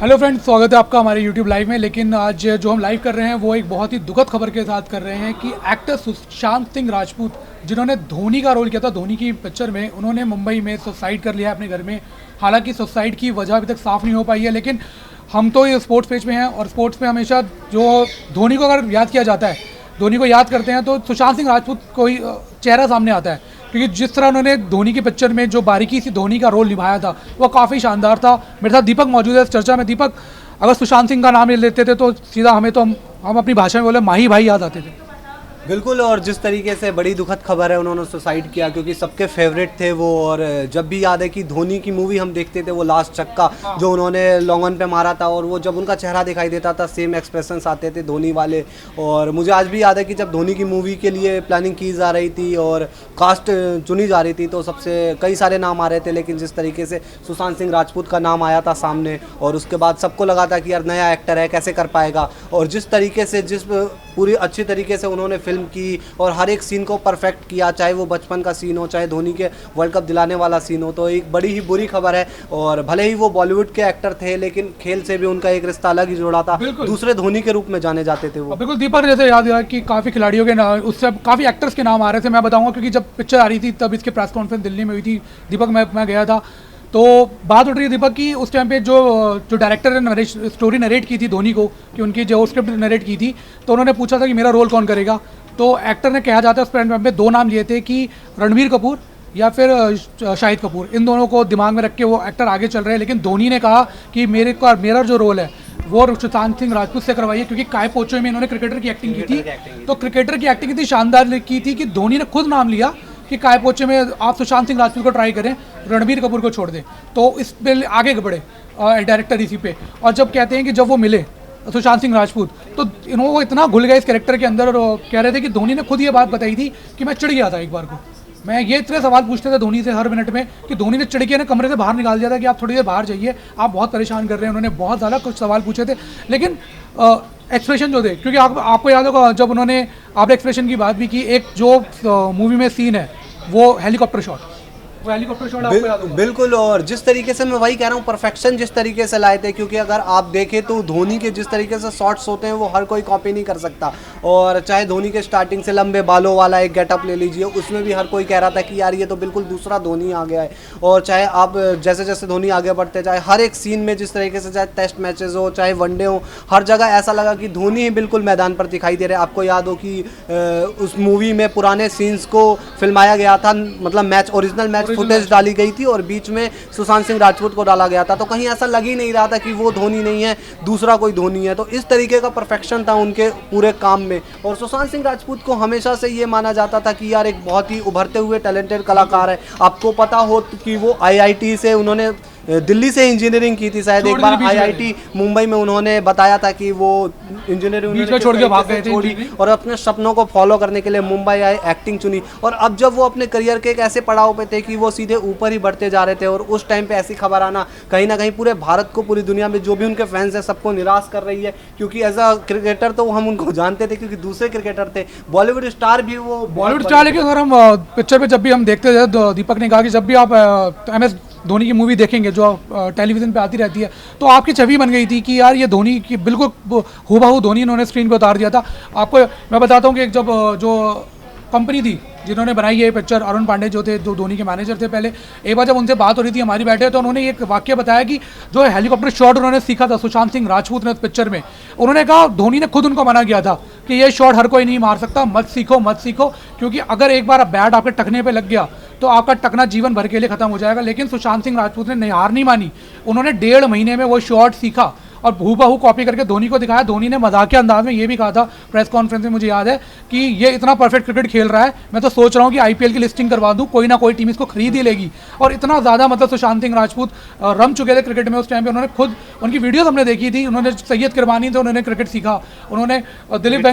Hello friends, स्वागत है आपका हमारे यूट्यूब लाइव में। लेकिन आज जो हम लाइव कर रहे हैं वो एक बहुत ही दुखद खबर के साथ कर रहे हैं कि एक्टर सुशांत सिंह राजपूत, जिन्होंने धोनी का रोल किया था धोनी की पिक्चर में, उन्होंने मुंबई में सुसाइड कर लिया है अपने घर में। हालांकि सुसाइड की वजह अभी तक साफ नहीं हो पाई है, लेकिन हम तो ये स्पोर्ट्स पेज में हैं और स्पोर्ट्स में हमेशा जो धोनी को अगर याद किया जाता है, धोनी को याद करते हैं तो सुशांत सिंह राजपूत को ही चेहरा सामने आता है। क्योंकि जिस तरह उन्होंने धोनी की पिक्चर में जो बारीकी से धोनी का रोल निभाया था वो काफ़ी शानदार था। मेरे साथ दीपक मौजूद है इस चर्चा में। दीपक, अगर सुशांत सिंह का नाम ले लेते थे तो सीधा हमें तो हम अपनी भाषा में बोले माही भाई याद आते थे। बिल्कुल, और जिस तरीके से बड़ी दुखद खबर है उन्होंने सुसाइड किया, क्योंकि सबके फेवरेट थे वो। और जब भी याद है कि धोनी की मूवी हम देखते थे, वो लास्ट चक्का जो उन्होंने लॉन्गन पे मारा था, और वो जब उनका चेहरा दिखाई देता था सेम एक्सप्रेशंस आते थे धोनी वाले। और मुझे आज भी याद है कि जब धोनी की मूवी के लिए प्लानिंग की जा रही थी और कास्ट चुनी जा रही थी तो सबसे कई सारे नाम आ रहे थे, लेकिन जिस तरीके से सुशांत सिंह राजपूत का नाम आया था सामने, और उसके बाद सबको लगा था कि यार नया एक्टर है, कैसे कर पाएगा। और जिस तरीके से जिस पूरी अच्छी तरीके से उन्होंने फिल्म की और हर एक सीन को परफेक्ट किया, चाहे वो बचपन का सीन हो, चाहे धोनी के वर्ल्ड कप दिलाने वाला सीन हो, तो एक बड़ी ही बुरी खबर है। और भले ही वो बॉलीवुड के एक्टर थे, लेकिन खेल से भी उनका एक रिश्ता अलग ही जुड़ा था, दूसरे धोनी के रूप में जाने जाते थे वो। बिल्कुल दीपक, जैसे याद है कि काफ़ी खिलाड़ियों के नाम, उससे काफ़ी एक्टर्स के नाम आ रहे थे। मैं बताऊंगा क्योंकि जब पिक्चर आ रही थी तब इसकी प्रेस कॉन्फ्रेंस दिल्ली में हुई थी दीपक, मैं गया था। तो बात उठ रही है दीपक की उस टाइम पे जो डायरेक्टर ने स्टोरी नरेट की थी धोनी को, कि उनकी जो स्क्रिप्ट नरेट की थी, तो उन्होंने पूछा था कि मेरा रोल कौन करेगा। तो एक्टर ने कहा जाता है उस टाइम पे दो नाम लिए थे कि रणबीर कपूर या फिर शाहिद कपूर। इन दोनों को दिमाग में रख के वो एक्टर आगे चल रहे हैं। लेकिन धोनी ने कहा कि मेरा जो रोल है वो सुशांत सिंह राजपूत से करवाइए, क्योंकि काय पोचे में इन्होंने क्रिकेटर की एक्टिंग की थी। तो क्रिकेटर की एक्टिंग इतनी शानदार की थी कि धोनी ने खुद नाम लिया कि काय पोचे में आप सुशांत सिंह राजपूत को ट्राई करें, रणबीर कपूर को छोड़ दें। तो इस पे आगे बढ़े डायरेक्टर इसी पे। और जब कहते हैं कि जब वो मिले सुशांत सिंह राजपूत, तो वो इतना घुल गए इस कैरेक्टर के अंदर, और कह रहे थे कि धोनी ने खुद ये बात बताई थी कि मैं चिढ़ गया था एक बार को। मैं ये इतने सवाल पूछते थे धोनी से हर मिनट में कि धोनी ने चिढ़ के ना कमरे से बाहर निकाल दिया था कि आप थोड़ी देर बाहर जाइए, आप बहुत परेशान कर रहे हैं। उन्होंने बहुत ज़्यादा कुछ सवाल पूछे थे, लेकिन एक्सप्रेशन जो थे, क्योंकि आपको याद होगा जब उन्होंने आपने एक्सप्रेशन की बात भी की, एक जो मूवी में सीन है वो हेलीकॉप्टर शॉट, वो हेलीकॉप्टर शॉट आपको याद होगा। बिल्कुल, और जिस तरीके से मैं वही कह रहा हूँ, परफेक्शन जिस तरीके से लाए थे, क्योंकि अगर आप देखें तो धोनी के जिस तरीके से शॉट्स होते हैं वो हर कोई कॉपी नहीं कर सकता। और चाहे धोनी के स्टार्टिंग से लंबे बालों वाला एक गेटअप ले लीजिए, उसमें भी हर कोई कह रहा था कि यार ये तो बिल्कुल दूसरा धोनी आ गया है। और चाहे आप जैसे जैसे धोनी आगे बढ़ते जाए, हर एक सीन में जिस तरीके से, चाहे टेस्ट मैचेस हो चाहे वनडे हो, हर जगह ऐसा लगा कि धोनी ही बिल्कुल मैदान पर दिखाई दे रहे। आपको याद हो कि उस मूवी में पुराने सीन्स को फिल्माया गया था, मतलब मैच ओरिजिनल मैच फुटेज डाली गई थी और बीच में सुशांत सिंह राजपूत को डाला गया था। तो कहीं ऐसा लग ही नहीं रहा था कि वो धोनी नहीं है, दूसरा कोई धोनी है। तो इस तरीके का परफेक्शन था उनके पूरे काम में। और सुशांत सिंह राजपूत को हमेशा से ये माना जाता था कि यार एक बहुत ही उभरते हुए टैलेंटेड कलाकार है। आपको पता हो कि वो आईआईटी से उन्होंने दिल्ली से इंजीनियरिंग की थी, शायद एक बार आईआईटी मुंबई में उन्होंने बताया था कि वो इंजीनियरिंग छोड़ के भाग गए थे और अपने सपनों को फॉलो करने के लिए मुंबई आए, एक्टिंग चुनी। और अब जब वो अपने करियर के एक ऐसे पड़ाव पे थे कि वो सीधे ऊपर ही बढ़ते जा रहे थे, और उस टाइम पे ऐसी खबर आना कहीं ना कहीं पूरे भारत को, पूरी दुनिया में जो भी उनके फैंस हैं सबको निराश कर रही है। क्योंकि एज अ क्रिकेटर तो हम उनको जानते थे, क्योंकि दूसरे क्रिकेटर थे, बॉलीवुड स्टार भी वो बॉलीवुड स्टार। लेकिन अगर हम पिक्चर पे जब भी हम देखते थे, दीपक ने कहा कि जब भी आप MS धोनी की मूवी देखेंगे जो टेलीविज़न पे आती रहती है, तो आपकी छवि बन गई थी कि यार ये धोनी की बिल्कुल हूबहू धोनी इन्होंने स्क्रीन पे उतार दिया था। आपको मैं बताता हूँ कि जब जो कंपनी थी जिन्होंने बनाई ये पिक्चर, अरुण पांडे जो थे, जो धोनी के मैनेजर थे पहले, एक बार जब उनसे बात हो रही थी हमारी बैठे, तो उन्होंने एक वाक्य बताया कि जो हेलीकॉप्टर शॉट उन्होंने सीखा था सुशांत सिंह राजपूत ने उस पिक्चर में, उन्होंने कहा धोनी ने खुद उनको मना किया था कि ये शॉट हर कोई नहीं मार सकता, मत सीखो, क्योंकि अगर एक बार बैट आपके टकने पर लग गया तो आपका टकना जीवन भर के लिए खत्म हो जाएगा। लेकिन सुशांत सिंह राजपूत ने हार नहीं मानी, उन्होंने 1.5 महीने में वो शॉट सीखा और हूबहू कॉपी करके धोनी को दिखाया। धोनी ने मजाकिया अंदाज में ये भी कहा था प्रेस कॉन्फ्रेंस में, मुझे याद है, कि ये इतना परफेक्ट क्रिकेट खेल रहा है, मैं तो सोच रहा हूँ कि IPL की लिस्टिंग करवा दूँ, कोई ना कोई टीम इसको खरीद ही लेगी। और इतना ज़्यादा मतलब सुशांत सिंह राजपूत रम चुके थे क्रिकेट में उस टाइम पे। उन्होंने खुद, उनकी वीडियोस हमने देखी थी, उन्होंने सैयद किरमानी से उन्होंने क्रिकेट सीखा, उन्होंने दिलीप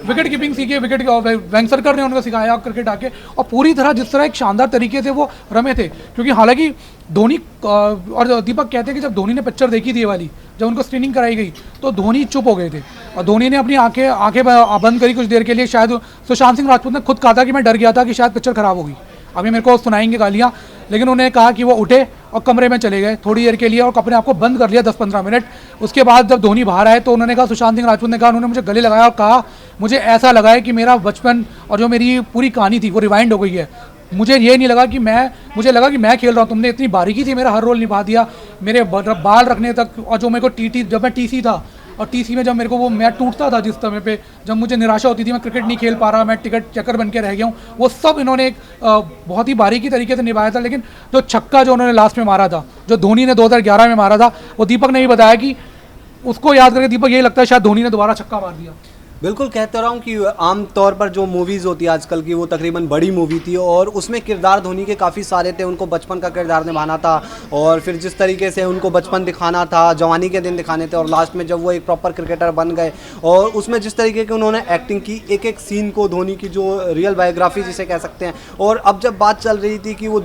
विकेट कीपिंग सीखी, वेंगसरकर ने उनको सिखाया क्रिकेट आके, और पूरी तरह जिस तरह एक शानदार तरीके से वो रमे थे। क्योंकि हालांकि धोनी, और दीपक कहते हैं कि जब धोनी ने पिक्चर देखी थी ये वाली, जब उनको स्क्रीनिंग कराई गई तो धोनी चुप हो गए थे, और धोनी ने अपनी आंखें बंद करी कुछ देर के लिए। शायद सुशांत सिंह राजपूत ने खुद कहा था कि मैं डर गया था कि शायद पिक्चर खराब होगी। अभी मेरे को सुनाएंगे गालियाँ, लेकिन उन्होंने कहा कि वो उठे और कमरे में चले गए थोड़ी देर के लिए और अपने आप को बंद कर लिया 10-15 मिनट। उसके बाद जब धोनी बाहर आए तो उन्होंने कहा, सुशांत सिंह राजपूत ने कहा, उन्होंने मुझे गले लगाया और कहा मुझे ऐसा लगा है कि मेरा बचपन और जो मेरी पूरी कहानी थी वो रिवाइंड हो गई है। मुझे ये नहीं लगा कि मुझे लगा कि मैं खेल रहा हूँ, तुमने इतनी बारीकी से मेरा हर रोल निभा दिया, मेरे बाल रखने तक, और जो मेरे को टीटी जब मैं टीसी था और टीसी में जब मेरे को वो मैच टूटता था जिस समय पे, जब मुझे निराशा होती थी मैं क्रिकेट नहीं खेल पा रहा, मैं टिकट चक्कर बन के रह गया हूँ, वो सब इन्होंने एक बहुत ही बारीकी तरीके से निभाया था। लेकिन जो छक्का जो उन्होंने लास्ट में मारा था, जो धोनी ने 2011 में मारा था, वो दीपक ने भी बताया कि उसको याद करके दीपक यही लगता है शायद धोनी ने दोबारा छक्का मार दिया। बिल्कुल कहते रहा हूँ कि आम तौर पर जो मूवीज़ होती है आजकल की वो तकरीबन बड़ी मूवी थी और उसमें किरदार धोनी के काफ़ी सारे थे। उनको बचपन का किरदार निभाना था और फिर जिस तरीके से उनको बचपन दिखाना था, जवानी के दिन दिखाने थे, और लास्ट में जब वो एक प्रॉपर क्रिकेटर बन गए और उसमें जिस तरीके की उन्होंने एक्टिंग की, एक एक सीन को धोनी की जो रियल बायोग्राफी जिसे कह सकते हैं। और अब जब बात चल रही थी कि वो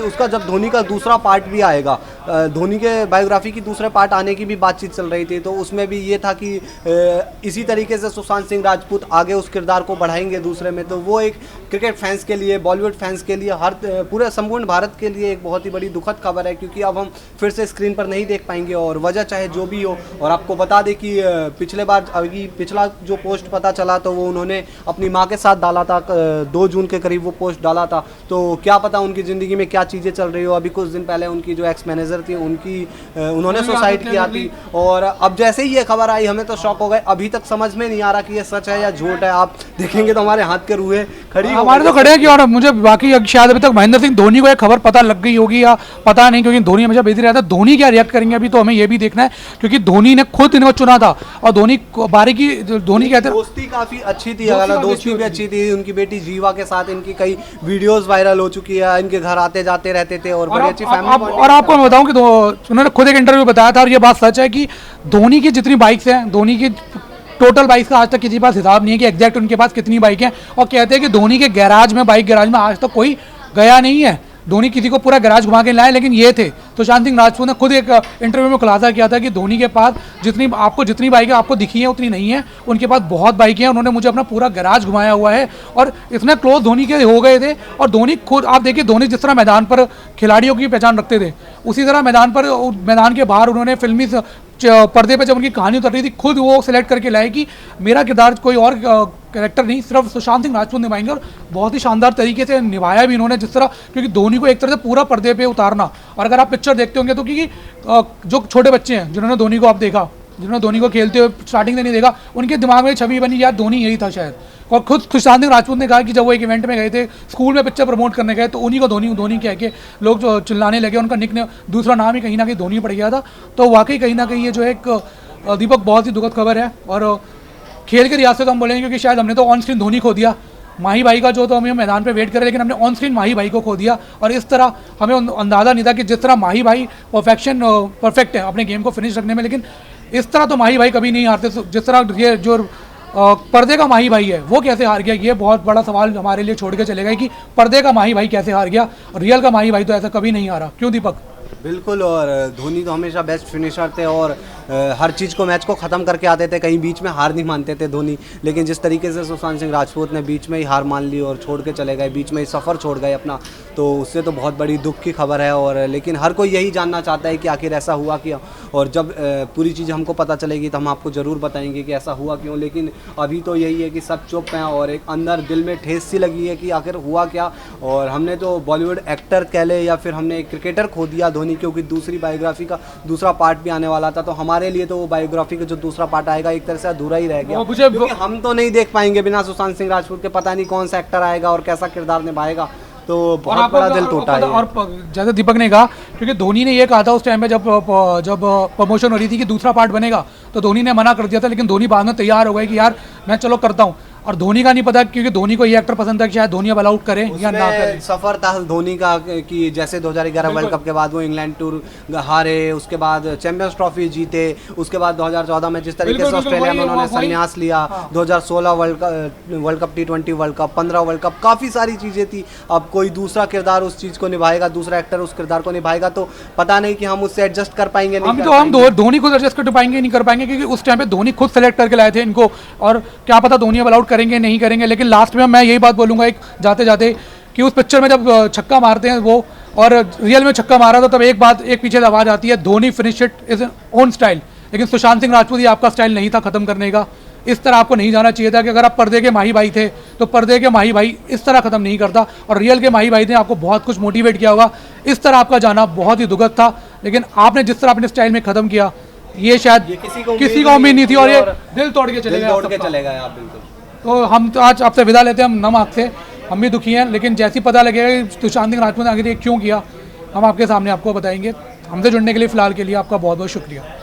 उसका जब धोनी का दूसरा पार्ट भी आएगा, धोनी के बायोग्राफी की दूसरे पार्ट आने की भी बातचीत चल रही थी, तो उसमें भी ये था कि इसी तरीके से सुशांत सिंह राजपूत आगे उस किरदार को बढ़ाएंगे दूसरे में। तो वो एक क्रिकेट फैंस के लिए, बॉलीवुड फैंस के लिए, हर पूरे संपूर्ण भारत के लिए एक बहुत ही बड़ी दुखद खबर है, क्योंकि अब हम फिर से स्क्रीन पर नहीं देख पाएंगे। और वजह चाहे जो भी हो, और आपको बता दें कि पिछला जो पोस्ट पता चला तो वो उन्होंने अपनी माँ के साथ डाला था, 2 जून के करीब वो पोस्ट डाला था। तो क्या पता उनकी ज़िंदगी में क्या चीज़ें चल रही हो। अभी कुछ दिन पहले उनकी जो एक्स मैनेजर थी उन्होंने सुसाइड किया थी, और अब जैसे ही ये खबर आई हमें तो शॉक हो गए। अभी तक समझ में नहीं आ रहा कि ये सच है या झूठ है। आप देखेंगे तो हमारे हाथ के रूहे खड़ी हमारे तो खड़े हैं कि, और मुझे बाकी शायद अभी तक महेंद्र सिंह धोनी को एक खबर पता लग गई होगी या पता नहीं, क्योंकि धोनी हमेशा बिजी रहता है। धोनी क्या रिएक्ट करेंगे अभी तो हमें ये भी देखना है, क्योंकि धोनी ने खुद इनको चुना था और धोनी कहते हैं दोस्ती काफी अच्छी थी, दोस्ती भी अच्छी थी। उनकी बेटी जीवा के साथ इनकी कई वीडियोस वायरल हो चुकी है, इनके घर आते जाते रहते थे और बड़ी अच्छी फैमिली। और आपको मैं बताऊं कि उन्होंने खुद एक इंटरव्यू बताया था और ये बात सच है कि धोनी की जितनी बाइक्स हैं, धोनी की टोटल बाइक्स का आज तक किसी के पास हिसाब नहीं है कि एग्जैक्ट उनके पास कितनी बाइक हैं, और कहते हैं कि धोनी के गैराज में, बाइक गैराज में आज तक कोई गया नहीं है। धोनी किसी को पूरा गैराज घुमा के लाए, लेकिन ये थे तो सुशांत सिंह राजपूत ने खुद एक इंटरव्यू में खुलासा किया था कि धोनी के पास जितनी बाइकें आपको दिखी हैं उतनी नहीं है, उनके पास बहुत बाइकें हैं। उन्होंने मुझे अपना पूरा गैराज घुमाया हुआ है, और इतने क्लोज धोनी के हो गए थे। और धोनी खुद, आप देखिए, धोनी जिस तरह मैदान पर खिलाड़ियों की पहचान रखते थे, उसी तरह मैदान के बाहर उन्होंने फिल्मी पर्दे पे जब उनकी कहानी उतर रही थी, खुद वो सिलेक्ट करके लाए कि मेरा किरदार कोई और कैरेक्टर नहीं, सिर्फ सुशांत सिंह राजपूत निभाएंगे। और बहुत ही शानदार तरीके से निभाया भी इन्होंने, जिस तरह, क्योंकि धोनी को एक तरह से पूरा पर्दे पे उतारना। और अगर आप पिक्चर देखते होंगे तो क्योंकि जो छोटे बच्चे हैं जिन्होंने धोनी को आप देखा, जिन्होंने धोनी को खेलते हुए स्टार्टिंग से नहीं देखा, उनके दिमाग में छवि बनी यार धोनी यही था शायद। और खुद सुशांत सिंह राजपूत ने कहा कि जब वो एक इवेंट में गए थे, स्कूल में पिक्चर प्रमोट करने गए, तो उन्हीं को धोनी कह के लोग जो चिल्लाने लगे, उनका निकनेम, दूसरा नाम ही कहीं ना कहीं धोनी पड़ गया था। तो वाकई कहीं ना कहीं ये जो एक दीपक बहुत ही दुखद खबर है। और खेल के लिहाज से तो हम बोलेंगे क्योंकि शायद हमने तो ऑन स्क्रीन धोनी खो दिया, माही भाई का जो तो हमें मैदान पे वेट करे, लेकिन हमने ऑन स्क्रीन माही भाई को खो दिया। और इस तरह हमें अंदाज़ा नहीं था कि जिस तरह माही भाई परफेक्ट है अपने गेम को फिनिश रखने में, लेकिन इस तरह तो माही भाई कभी नहीं हारते। जिस तरह ये जो पर्दे का माही भाई है वो कैसे हार गया, ये बहुत बड़ा सवाल हमारे लिए छोड़ के चले गए कि पर्दे का माही भाई कैसे हार गया, और रियल का माही भाई तो ऐसा कभी नहीं हारा। क्यों दीपक? बिल्कुल, और धोनी तो हमेशा बेस्ट फिनिशर थे और हर चीज़ को, मैच को ख़त्म करके आते थे, कहीं बीच में हार नहीं मानते थे धोनी। लेकिन जिस तरीके से सुशांत सिंह राजपूत ने बीच में ही हार मान ली और छोड़ के चले गए, बीच में ही सफ़र छोड़ गए अपना, तो उससे तो बहुत बड़ी दुख की खबर है। और लेकिन हर कोई यही जानना चाहता है कि आखिर ऐसा हुआ क्यों, और जब पूरी चीज़ हमको पता चलेगी तो हम आपको ज़रूर बताएंगे कि ऐसा हुआ क्यों। लेकिन अभी तो यही है कि सब चुप हैं और एक अंदर दिल में ठेस सी लगी है कि आखिर हुआ क्या। और हमने तो बॉलीवुड एक्टर कह ले या फिर हमने एक क्रिकेटर खो दिया धोनी, क्योंकि दूसरी बायोग्राफी का दूसरा पार्ट भी आने वाला था, तो हमारे लिए तो वो बायोग्राफी का जो दूसरा पार्ट आएगा एक तरह से अधूरा ही रह गया, क्योंकि हम तो नहीं देख पाएंगे बिना सुशांत सिंह राजपूत के। पता नहीं कौन सा एक्टर आएगा और कैसा किरदार निभाएगा, तो बहुत बड़ा दिल टूटा है। और जैसे दीपक ने कहा, क्योंकि धोनी ने ये कहा था उस टाइम पे जब प्रमोशन हो रही थी कि दूसरा पार्ट बनेगा, तो धोनी ने मना कर दिया था, लेकिन धोनी बाद में तैयार हो गए कि यार मैं चलो करता हूँ। और धोनी का नहीं पता, क्योंकि धोनी को ये एक्टर पसंद था कि शायद धोनी अब अलाउट करे या ना करे। सफर था धोनी का कि जैसे 2011 वर्ल्ड कप के बाद वो इंग्लैंड टूर हारे, उसके बाद चैंपियंस ट्रॉफी जीते, उसके बाद 2014 में जिस तरीके से ऑस्ट्रेलिया में उन्होंने संन्यास लिया, 2016 world cup, T20 world cup, 15 world cup, काफ़ी सारी चीज़ें थी। अब कोई दूसरा किरदार उस चीज़ को निभाएगा, दूसरा एक्टर उस किरदार को निभाएगा, तो पता नहीं कि हम उससे एडजस्ट कर पाएंगे नहीं। हम धोनी खुद एडजस्ट कर पाएंगे नहीं कर पाएंगे, क्योंकि उस टाइम पे धोनी खुद सेलेक्ट करके लाए थे इनको, और क्या पता धोनी अब अलाउट करेंगे नहीं करेंगे। लेकिन लास्ट में मैं यही बात बोलूँगा एक जाते जाते कि उस पिक्चर में जब छक्का मारते हैं वो और रियल में छक्का मारा था, तब एक पीछे से आवाज़ आती है, Dhoni finish it is own style. लेकिन सुशांत सिंह राजपूत, ये आपका स्टाइल नहीं था ख़त्म करने का। इस तरह आपको नहीं जाना चाहिए था कि अगर आप पर्दे के माही भाई थे तो पर्दे के माही भाई इस तरह ख़त्म नहीं करता, और रियल के माही भाई ने आपको बहुत कुछ मोटिवेट किया होगा। इस तरह आपका जाना बहुत ही दुखद था, लेकिन आपने जिस तरह अपने स्टाइल में ख़त्म किया, ये शायद किसी को उम्मीद नहीं थी, और ये दिल तोड़ के चले गए आप बिल्कुल। तो हम तो आज आपसे विदा लेते हैं, हम नम आँख से, हम भी दुखी हैं, लेकिन जैसे ही पता लगेगा कि सुशांत सिंह राजपूत ने आखिर ये क्यों किया, हम आपके सामने आपको बताएंगे। हमसे जुड़ने के लिए फ़िलहाल के लिए आपका बहुत बहुत शुक्रिया।